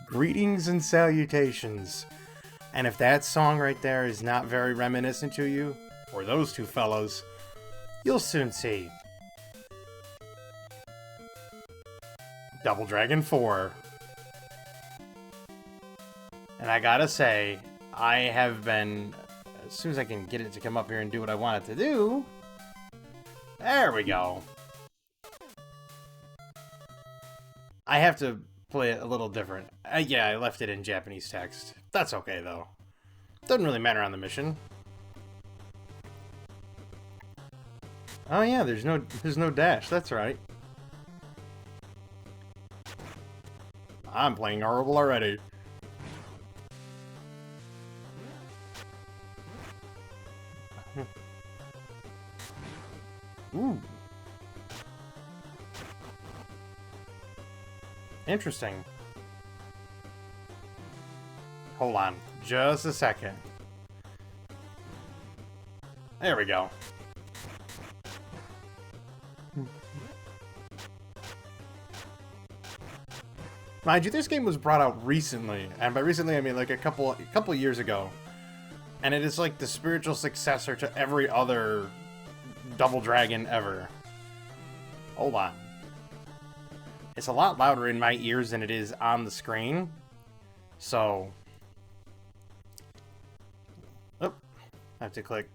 Greetings and salutations. And if that song right there is not very reminiscent to you, or those two fellows, you'll soon see. Double Dragon 4. And I gotta say, I have been, as soon as I can get it to come up here and do what I want it to do, there we go. I have to play it a little different. Yeah, I left it in Japanese text. That's okay, though. Doesn't really matter on the mission. Oh yeah, there's no dash, that's right. I'm playing horrible already. Ooh. Interesting. Hold on, just a second. There we go. Mind you, this game was brought out recently, and by recently I mean like a couple years ago. And it is like the spiritual successor to every other Double Dragon ever. Hold on. It's a lot louder in my ears than it is on the screen. So... Oh, I have to click.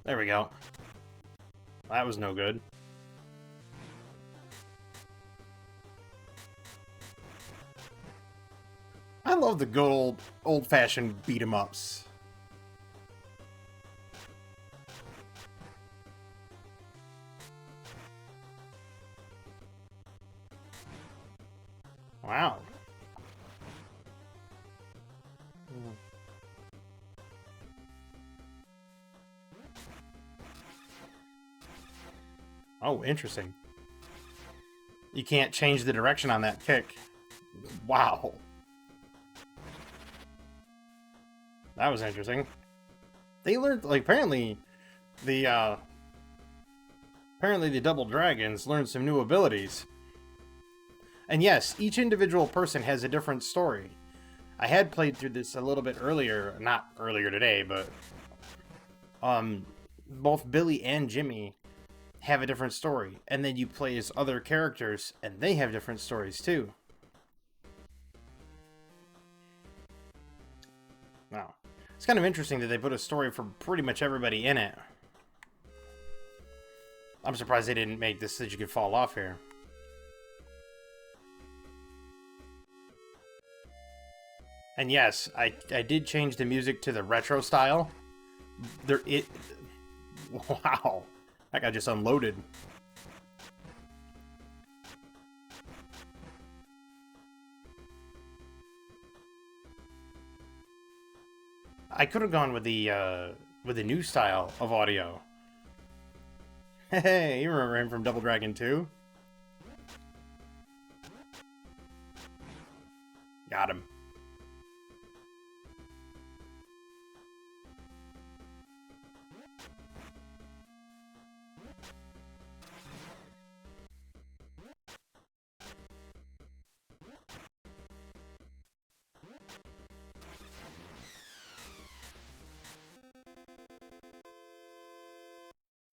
There we go. That was no good. I love the good old-fashioned beat-em-ups. Wow. Oh, interesting. You can't change the direction on that kick. Wow. That was interesting. They learned, like, apparently the Double Dragons learned some new abilities. And yes, each individual person has a different story. I had played through this a little bit earlier, not earlier today, but both Billy and Jimmy have a different story. And then you play as other characters, and they have different stories too. Wow. It's kind of interesting that they put a story for pretty much everybody in it. I'm surprised they didn't make this so that you could fall off here. And yes, I did change the music to the retro style. Wow. That guy just unloaded. I could have gone with the new style of audio. Hey, you remember him from Double Dragon 2? Got him.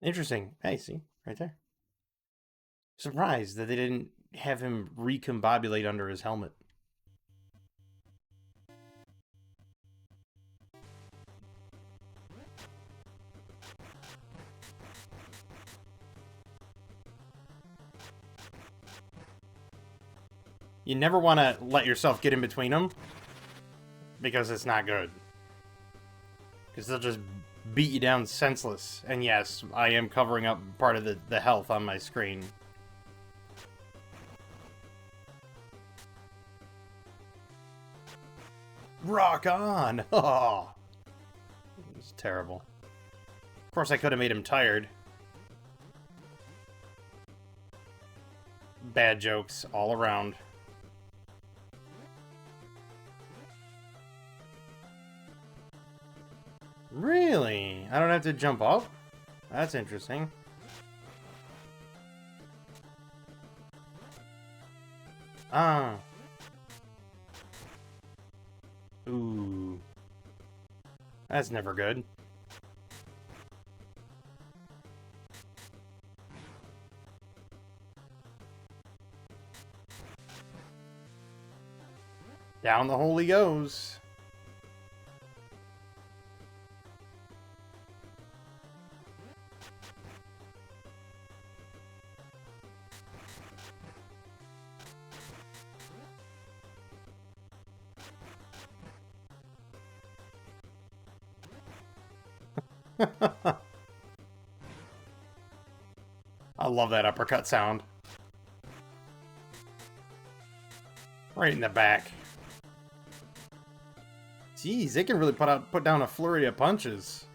Interesting. Hey, see? Right there. Surprised that they didn't have him recombobulate under his helmet. You never want to let yourself get in between them, because it's not good. Because they'll just beat you down senseless. And yes, I am covering up part of the health on my screen. Rock on! Oh, it's terrible. Of course, I could have made him tired. Bad jokes all around. Really? I don't have to jump up? That's interesting. Ah. Ooh. That's never good. Down the hole he goes. I love that uppercut sound. Right in the back. Jeez, they can really put down a flurry of punches.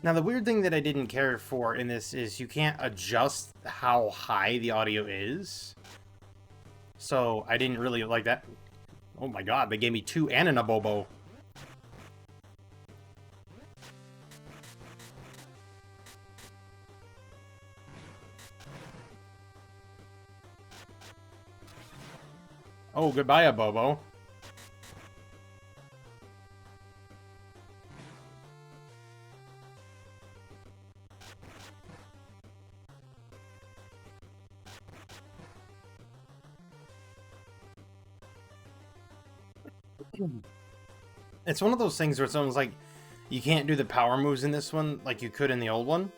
Now, the weird thing that I didn't care for in this is you can't adjust how high the audio is. So, I didn't really like that. Oh my god, they gave me 2 and an Abobo. Oh, goodbye, Abobo. It's one of those things where it's almost like you can't do the power moves in this one like you could in the old one.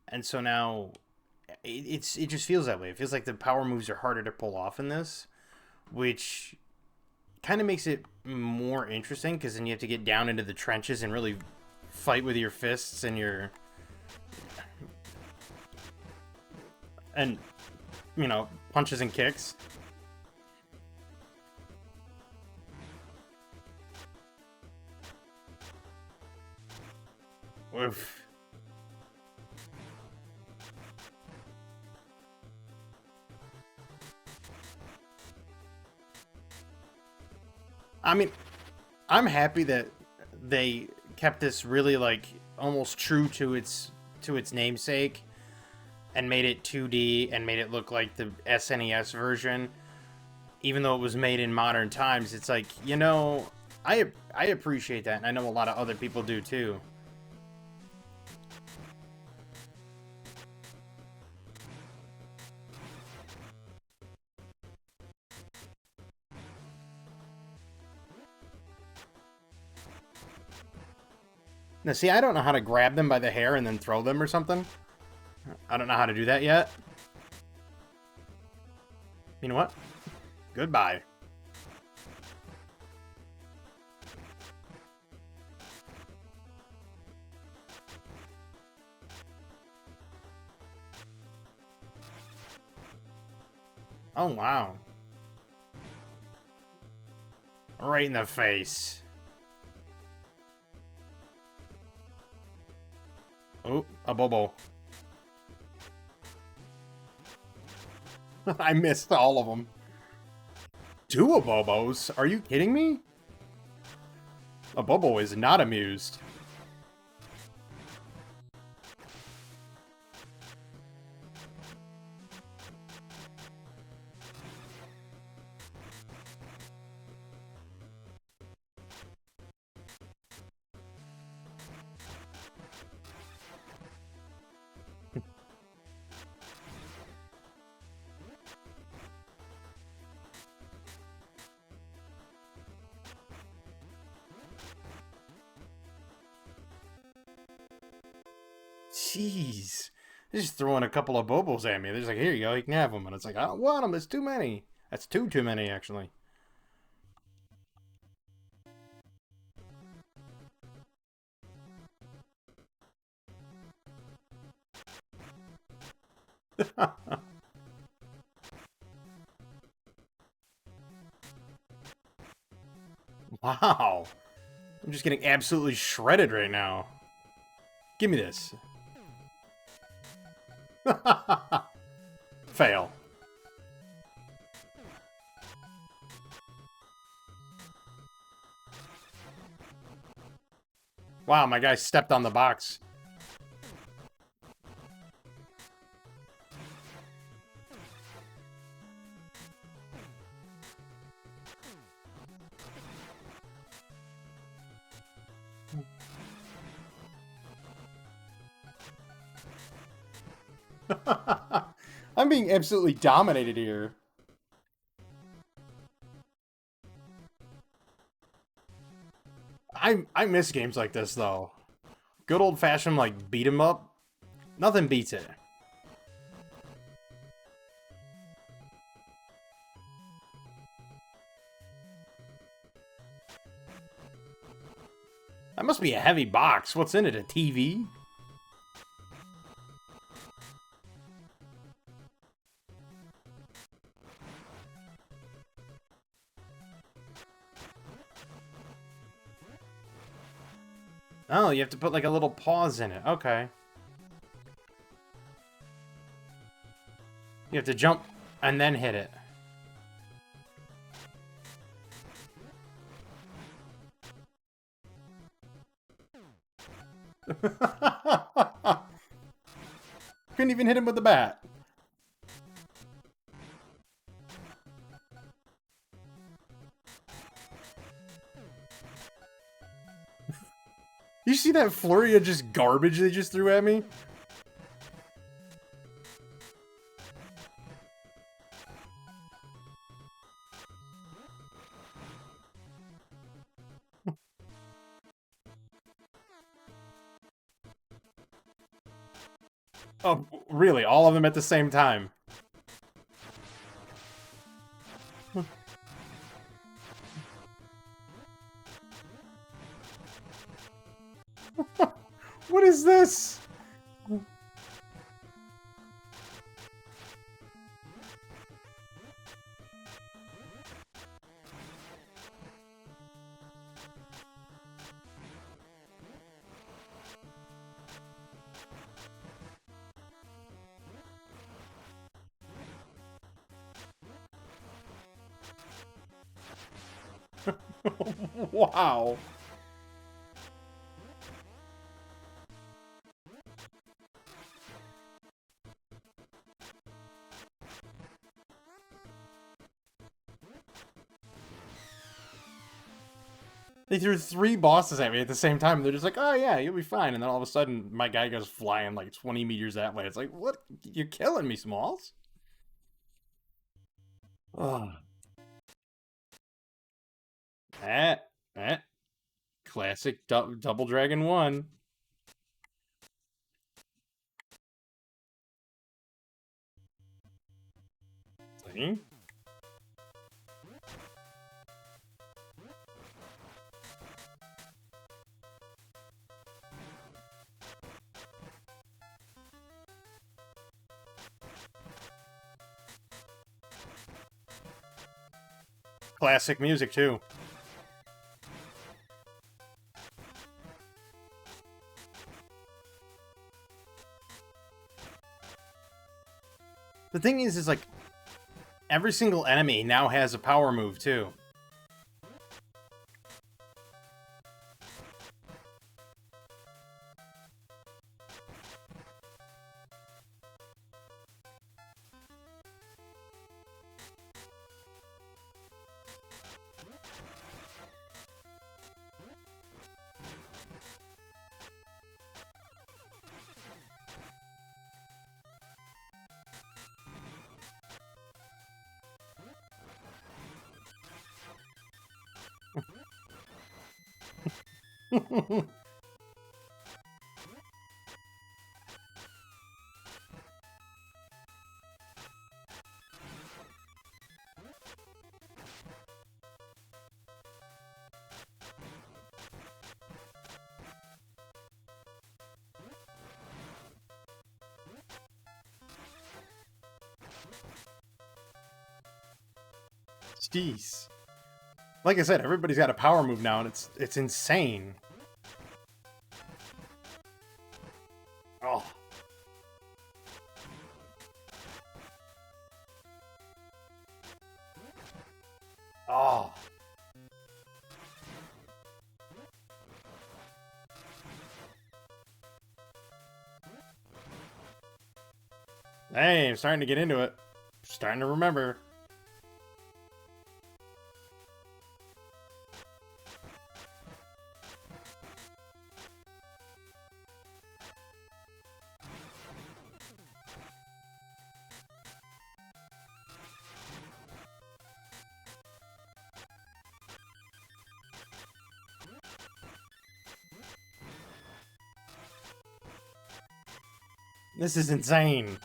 And so now it just feels that way. It feels like the power moves are harder to pull off in this, which kind of makes it more interesting because then you have to get down into the trenches and really fight with your fists and your you know, punches and kicks. Oof. I mean, I'm happy that they kept this really like almost true to its namesake and made it 2D and made it look like the SNES version. Even though it was made in modern times, it's like, you know, I appreciate that, and I know a lot of other people do too. Now, see, I don't know how to grab them by the hair and then throw them or something. I don't know how to do that yet. You know what? Goodbye. Oh, wow. Right in the face. Oh, a Bobo. I missed all of them. 2 Abobos? Are you kidding me? Abobo is not amused. Jeez. They're just throwing a couple of Bobos at me. They're just like, here you go, you can have them. And it's like, I don't want them, there's too many. That's too many, actually. Wow. I'm just getting absolutely shredded right now. Give me this. Fail. Wow, my guy stepped on the box. I'm being absolutely dominated here. I miss games like this though. Good old fashioned like beat 'em up. Nothing beats it. That must be a heavy box. What's in it? A TV? Oh, you have to put like a little pause in it. Okay. You have to jump and then hit it. Couldn't even hit him with the bat. You see that flurry of just garbage they just threw at me? Oh, really? All of them at the same time? What is this? Wow. They threw 3 bosses at me at the same time. And they're just like, oh yeah, you'll be fine. And then all of a sudden, my guy goes flying like 20 meters that way. It's like, what? You're killing me, Smalls. Oh. Eh, eh. Classic Double Dragon 1. See? Classic music, too. The thing is like, every single enemy now has a power move, too. Jeez. Like I said, everybody's got a power move now, and it's insane. Oh. Oh. Hey, I'm starting to get into it. Starting to remember. This is insane.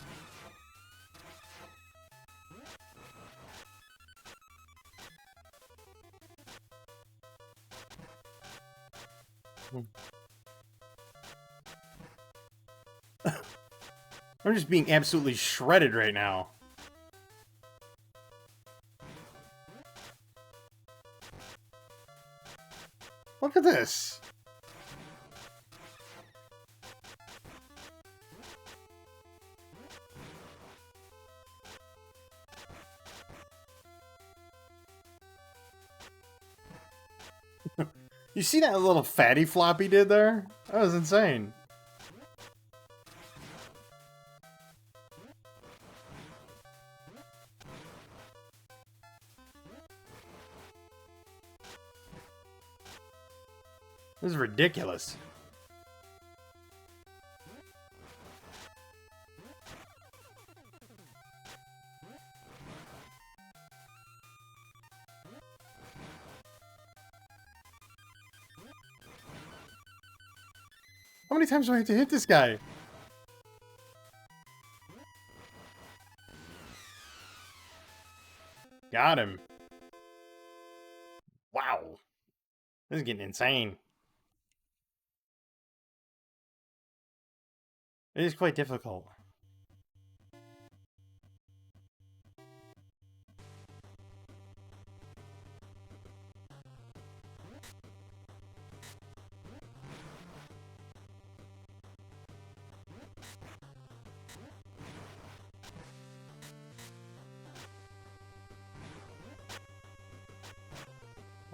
I'm just being absolutely shredded right now. Look at this. You see that little fatty flop he did there? That was insane. This is ridiculous. How many times do I have to hit this guy? Got him. Wow. This is getting insane. It is quite difficult.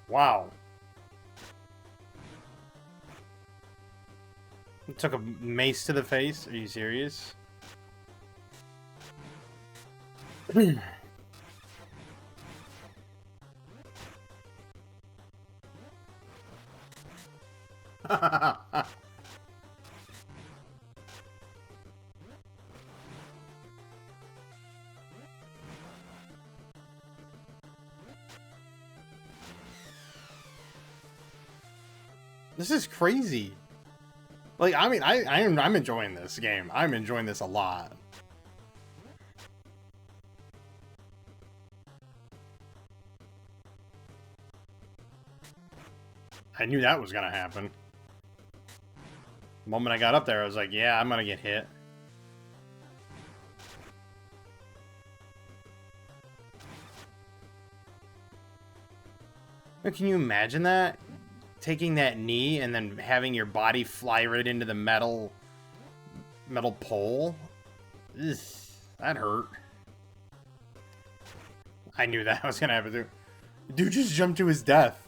Wow. Took a mace to the face? Are you serious? This is crazy. Like, I mean, I'm enjoying this game. I'm enjoying this a lot. I knew that was gonna happen. The moment I got up there, I was like, yeah, I'm gonna get hit. But can you imagine that? Taking that knee and then having your body fly right into the metal pole? Ugh, that hurt. I knew that was gonna happen too. Dude just jumped to his death.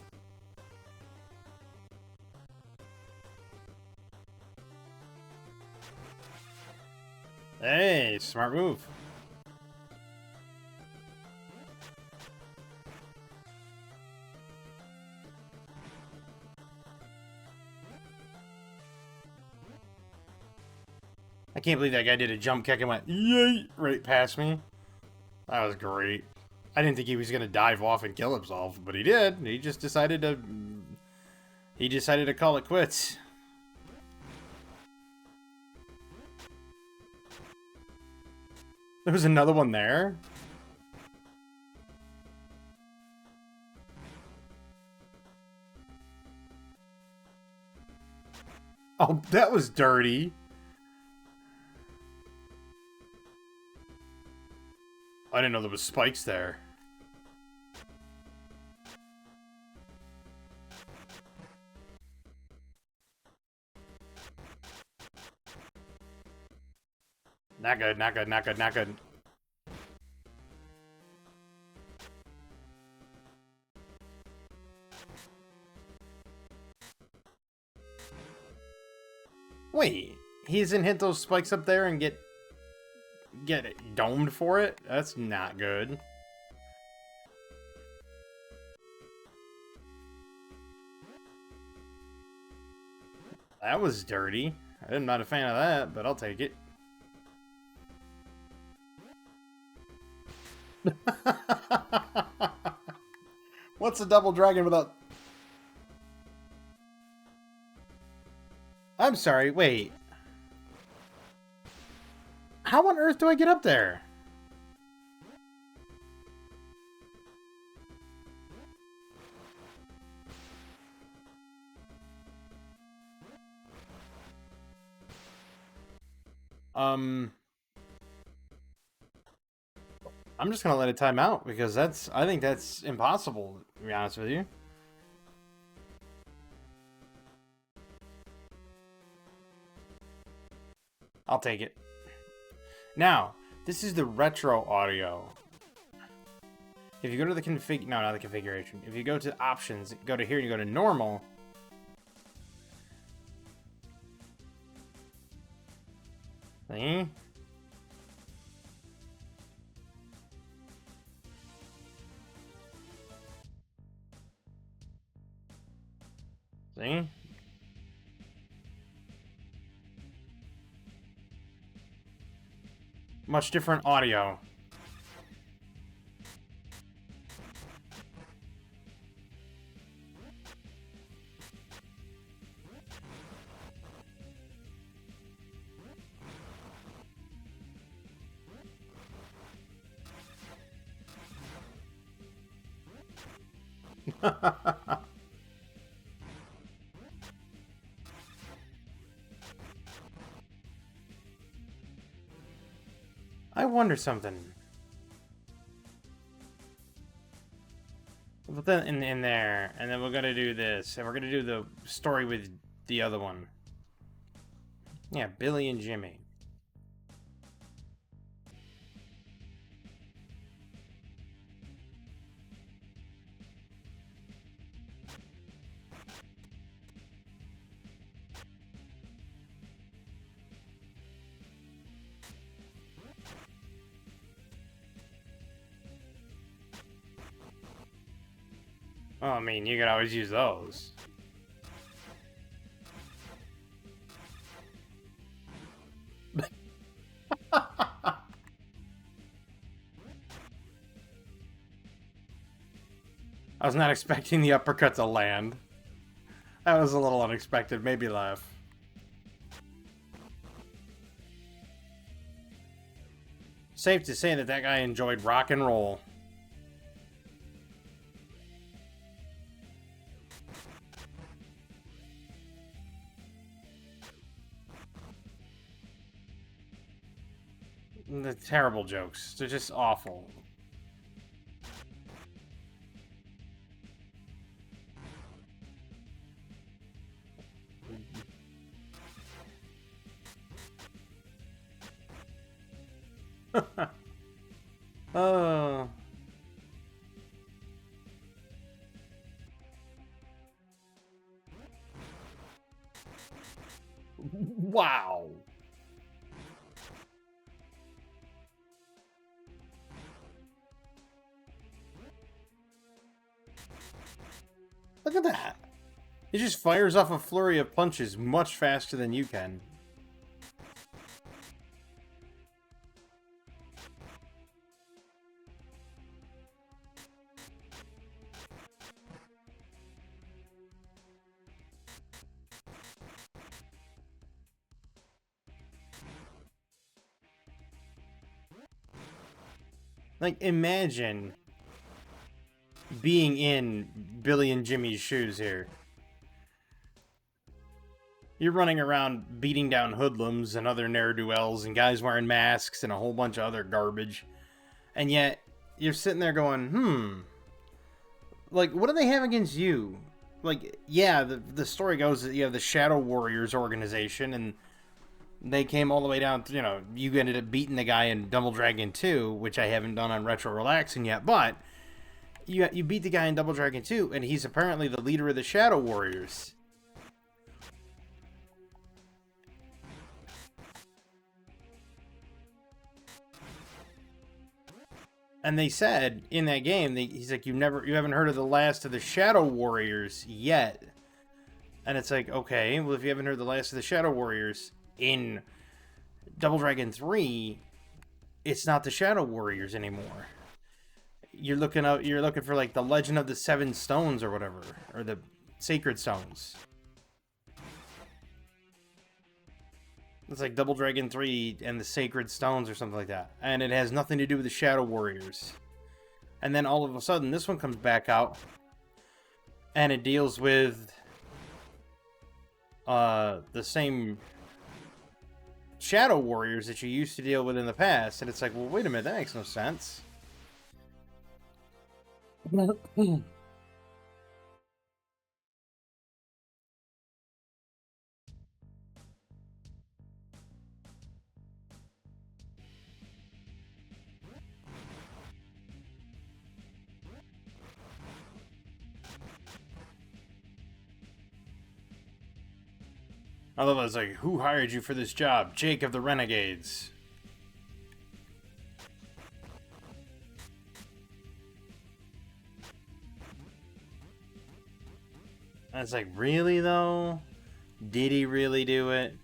Hey, smart move. I can't believe that guy did a jump kick and went yay right past me. That was great. I didn't think he was gonna dive off and kill himself, but he did. He just decided to. He decided to call it quits. There was another one there. Oh, that was dirty. I didn't know there was spikes there. Not good, not good, not good, not good. Wait, he doesn't hit those spikes up there and get it domed for it? That's not good. That was dirty. I'm not a fan of that, but I'll take it. What's a double dragon without... I'm sorry, wait. How on earth do I get up there? I'm just gonna let it time out because I think that's impossible, to be honest with you. I'll take it. Now, this is the retro audio. If you go to the no, not the configuration. If you go to options, go to here, you go to normal. See? See? Much different audio. I wonder something. Put that in there, and then we're gonna do this, and we're gonna do the story with the other one. Yeah, Billy and Jimmy. Oh, I mean, you could always use those. I was not expecting the uppercut to land. That was a little unexpected. Made me laugh. Safe to say that that guy enjoyed rock and roll. The terrible jokes. They're just awful. Oh. Wow. Look at that. He just fires off a flurry of punches much faster than you can. Like, imagine being in Billy and Jimmy's shoes here. You're running around beating down hoodlums and other ne'er-do-wells and guys wearing masks and a whole bunch of other garbage. And yet, you're sitting there going, like, what do they have against you? Like, yeah, the story goes that you have the Shadow Warriors organization, and they came all the way down to, you ended up beating the guy in Double Dragon 2, which I haven't done on Retro Relaxing yet, but you beat the guy in Double Dragon 2, and he's apparently the leader of the Shadow Warriors. And they said in that game, he's like, you haven't heard of the last of the Shadow Warriors yet. And it's like, okay, well, if you haven't heard the last of the Shadow Warriors in Double Dragon 3, it's not the Shadow Warriors anymore. You're looking for like the Legend of the Seven Stones or whatever, or the Sacred Stones. It's like Double Dragon 3 and the Sacred Stones or something like that. And it has nothing to do with the Shadow Warriors. And then all of a sudden, this one comes back out. And it deals with the same Shadow Warriors that you used to deal with in the past. And it's like, well, wait a minute, that makes no sense. I love it. It's like, who hired you for this job? Jake of the Renegades. And it's like, really though? Did he really do it?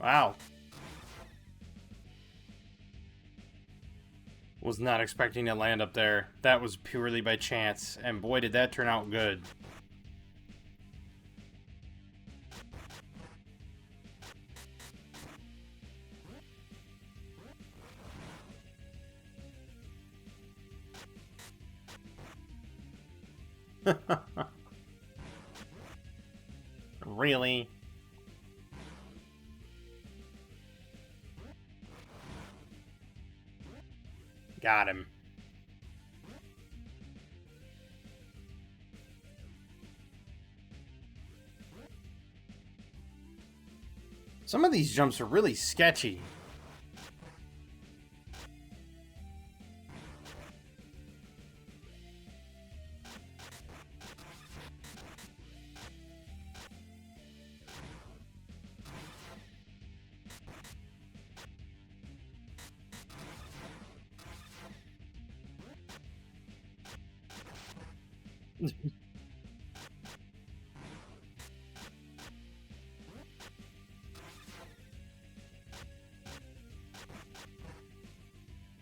Wow. Was not expecting to land up there. That was purely by chance. And boy, did that turn out good. Really? Got him. Some of these jumps are really sketchy.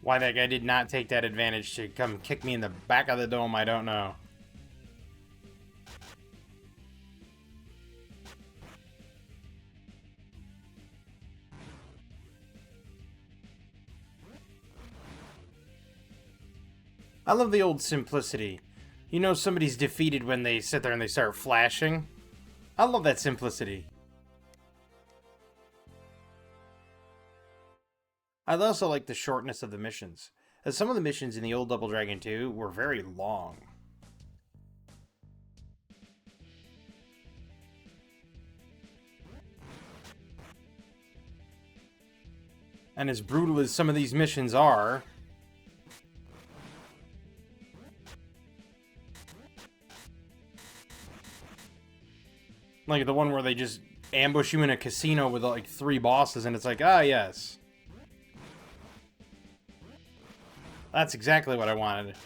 Why that guy did not take that advantage to come kick me in the back of the dome, I don't know. I love the old simplicity. You know somebody's defeated when they sit there and they start flashing. I love that simplicity. I also like the shortness of the missions, as some of the missions in the old Double Dragon 2 were very long. And as brutal as some of these missions are, like the one where they just ambush you in a casino with like 3 bosses and it's like, ah, yes. That's exactly what I wanted.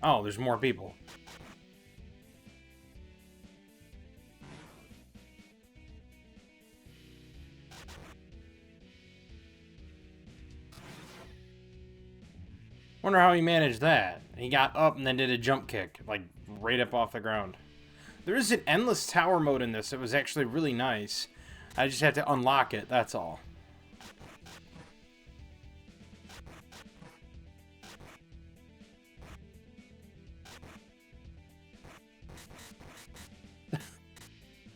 Oh, there's more people. Wonder how he managed that. He got up and then did a jump kick, like right up off the ground. There is an endless tower mode in this. It was actually really nice. I just had to unlock it, that's all.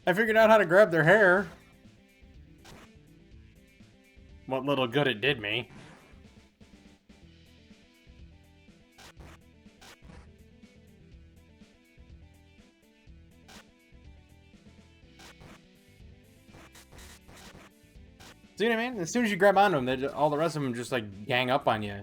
I figured out how to grab their hair. What little good it did me. See what I mean? As soon as you grab onto them, all the rest of them just like gang up on you.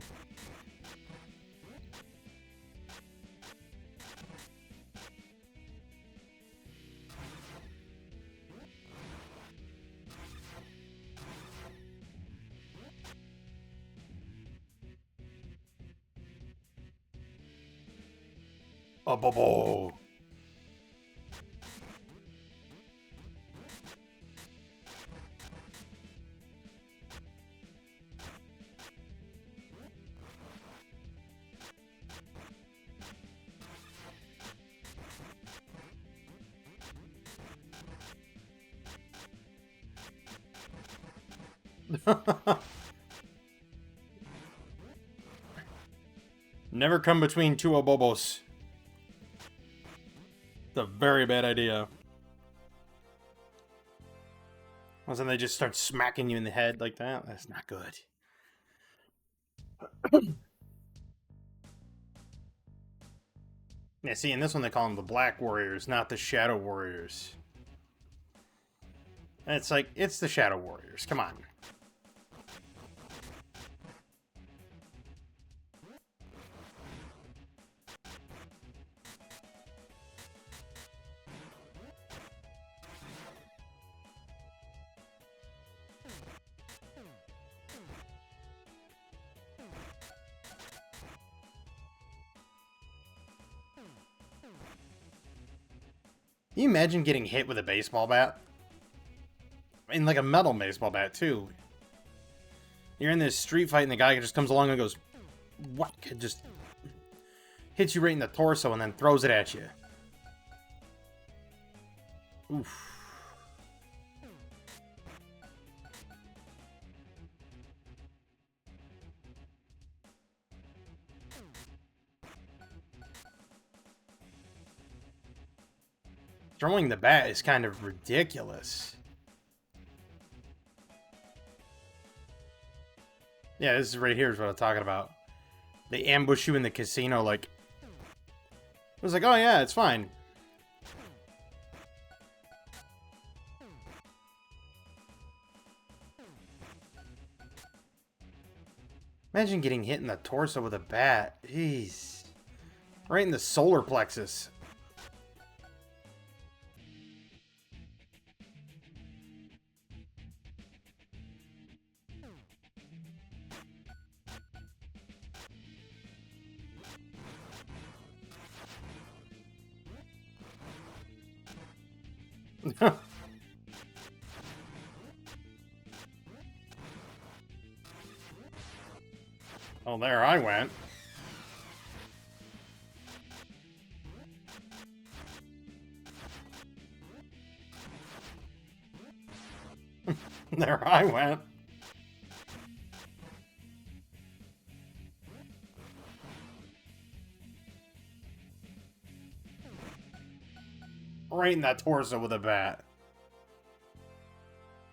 A bubble. Never come between two Obobos. It's a very bad idea. Well, then they just start smacking you in the head like that. That's not good. Yeah, see, in this one they call them the Black Warriors, not the Shadow Warriors. And it's like, it's the Shadow Warriors. Come on. Can you imagine getting hit with a baseball bat? I mean, like a metal baseball bat, too. You're in this street fight and the guy just comes along and goes, what? Just hits you right in the torso and then throws it at you. Oof. Throwing the bat is kind of ridiculous. Yeah, this is right here is what I'm talking about. They ambush you in the casino, like... It was like, oh yeah, it's fine. Imagine getting hit in the torso with a bat. Jeez. Right in the solar plexus. Oh, there I went. There I went. Right in that torso with a bat.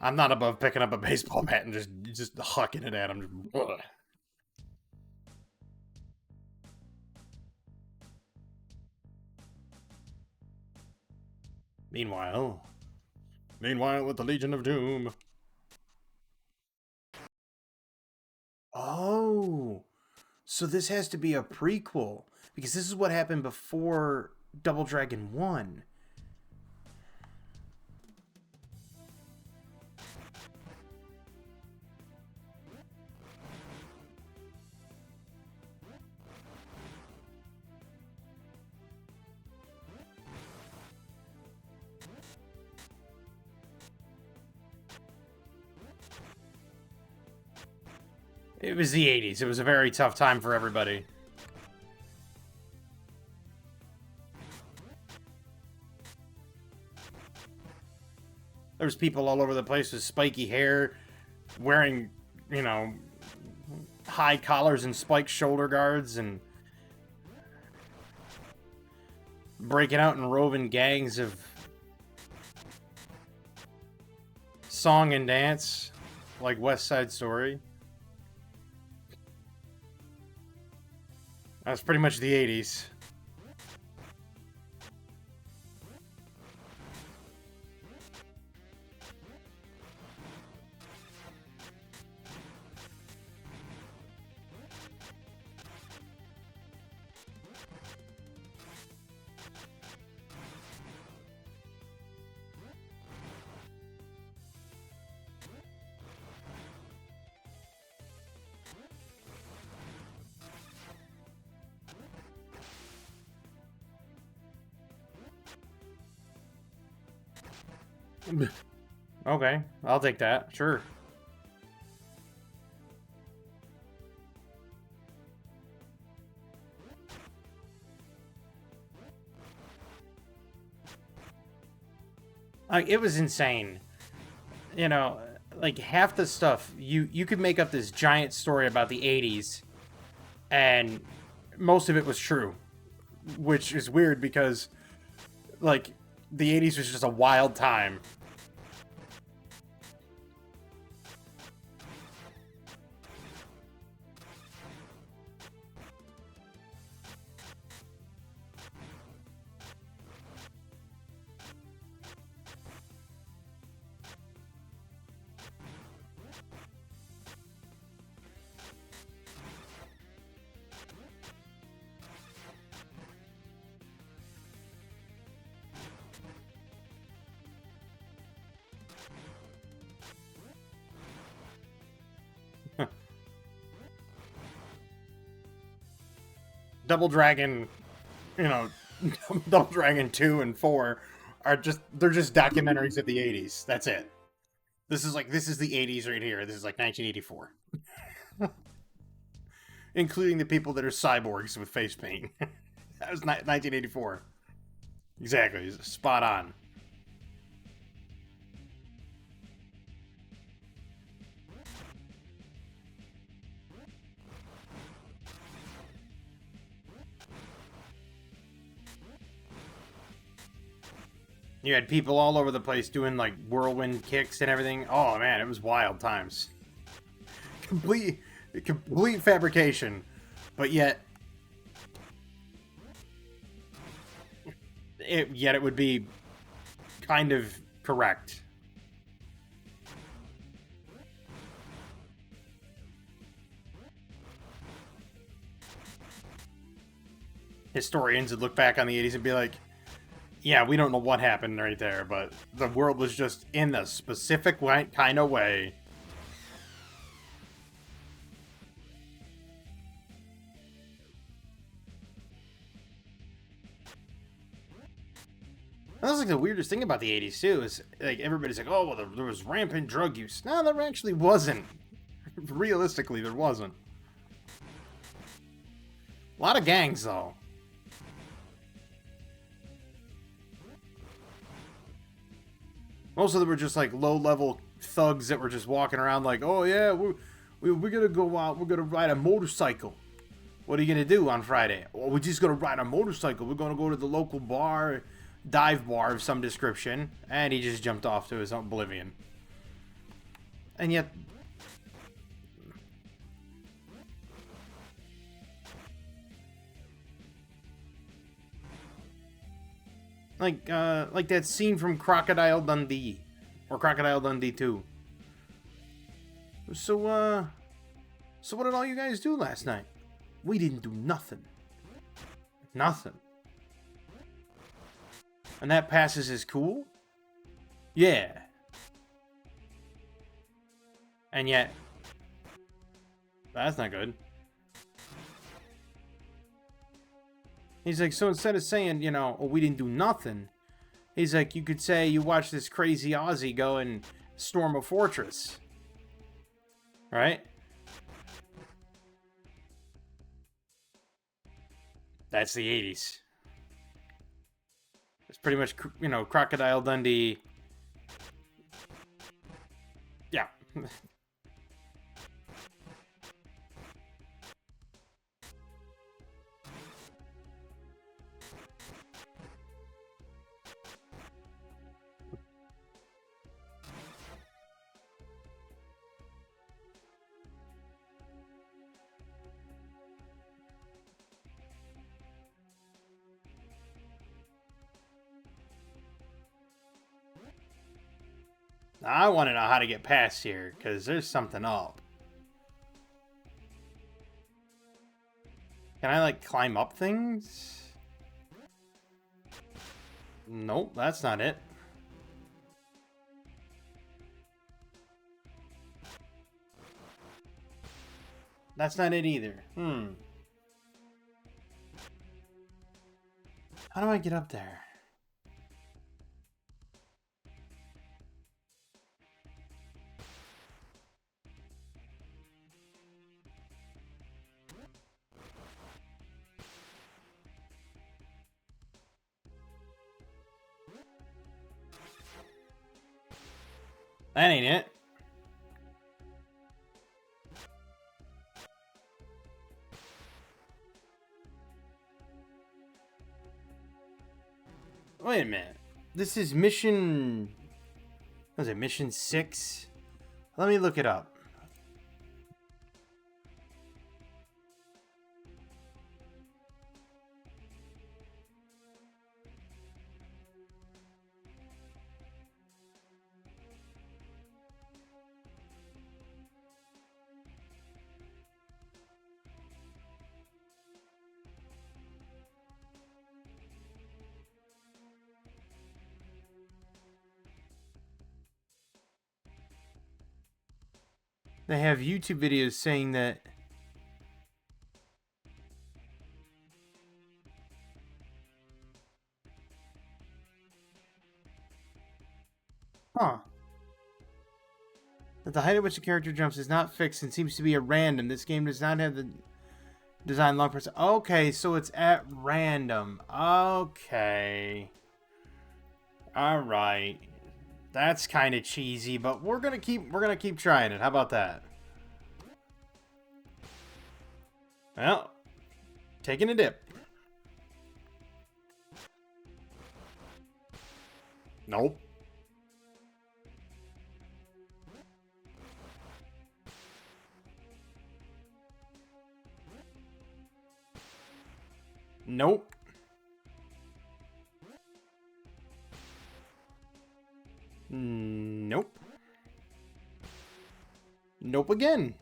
I'm not above picking up a baseball bat and just hucking it at him. Ugh. Meanwhile, with the Legion of Doom. Oh, so this has to be a prequel because this is what happened before Double Dragon 1. It was the 80s. It was a very tough time for everybody. There was people all over the place with spiky hair, wearing, you know, high collars and spiked shoulder guards, and breaking out in roving gangs of song and dance, like West Side Story. That's pretty much the 80s. Okay, I'll take that. Sure. Like, it was insane. You know, like half the stuff you could make up this giant story about the 80s, and most of it was true, which is weird because like the 80s was just a wild time. Double Dragon, you know, Double Dragon 2 and 4 are just they're just documentaries of the 80s. That's it. This is the 80s right here. This is like 1984. Including the people that are cyborgs with face paint. That was 1984. Exactly. Spot on. You had people all over the place doing like whirlwind kicks and everything. Oh man, it was wild times. Complete complete fabrication. But yet it would be kind of correct. Historians would look back on the 80s and be like, yeah, we don't know what happened right there, but the world was just in a specific kind of way. That was like the weirdest thing about the 80s too, is like everybody's like, oh well, there was rampant drug use. No, there actually wasn't. Realistically, there wasn't. A lot of gangs though. Most of them were just like low-level thugs that were just walking around like, oh yeah, we're gonna go out, we're gonna ride a motorcycle. What are you gonna do on Friday? Well, we're just gonna ride a motorcycle. We're gonna go to the local bar, dive bar of some description, and he just jumped off to his oblivion. And yet, like that scene from Crocodile Dundee, or Crocodile Dundee 2. So what did all you guys do last night? We didn't do nothing. Nothing. And that passes as cool? Yeah. And yet, that's not good. He's like, so instead of saying, you know, oh, we didn't do nothing, he's like, you could say you watched this crazy Aussie go and storm a fortress. Right? That's the 80s. It's pretty much, you know, Crocodile Dundee. Yeah. I want to know how to get past here, because there's something up. Can I, like, climb up things? Nope, that's not it. That's not it either. How do I get up there? That ain't it. Wait a minute. This is mission... What was it, mission 6? Let me look it up. They have YouTube videos saying that... Huh. That the height at which the character jumps is not fixed and seems to be at random. This game does not have the design long person. Okay, so it's at random. Okay. Alright. That's kind of cheesy, but we're gonna keep trying it. How about that? Well, taking a dip. Nope. Nope. Nope. Nope again.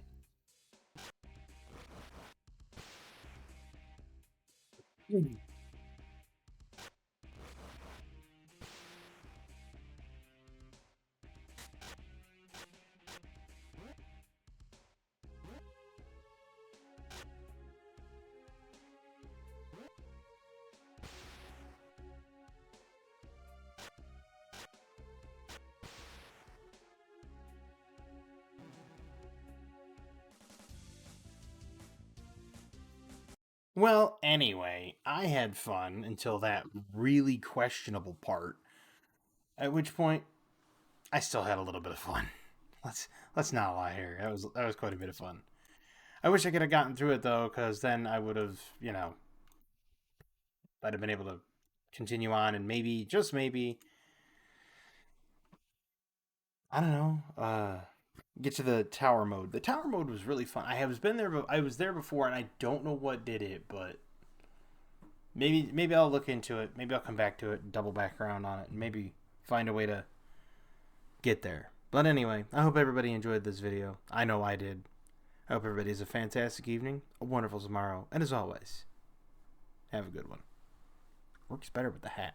Well, anyway, I had fun until that really questionable part. At which point, I still had a little bit of fun. Let's not lie here. That was quite a bit of fun. I wish I could have gotten through it though, because then I would have, I'd have been able to continue on and maybe, just maybe, I don't know, get to the tower mode. The tower mode was really fun. I was there before, and I don't know what did it, but maybe I'll look into it. Maybe I'll come back to it, double back around on it, and maybe find a way to get there. But anyway, I hope everybody enjoyed this video. I know I did. I hope everybody has a fantastic evening, a wonderful tomorrow, and as always, have a good one. Works better with the hat.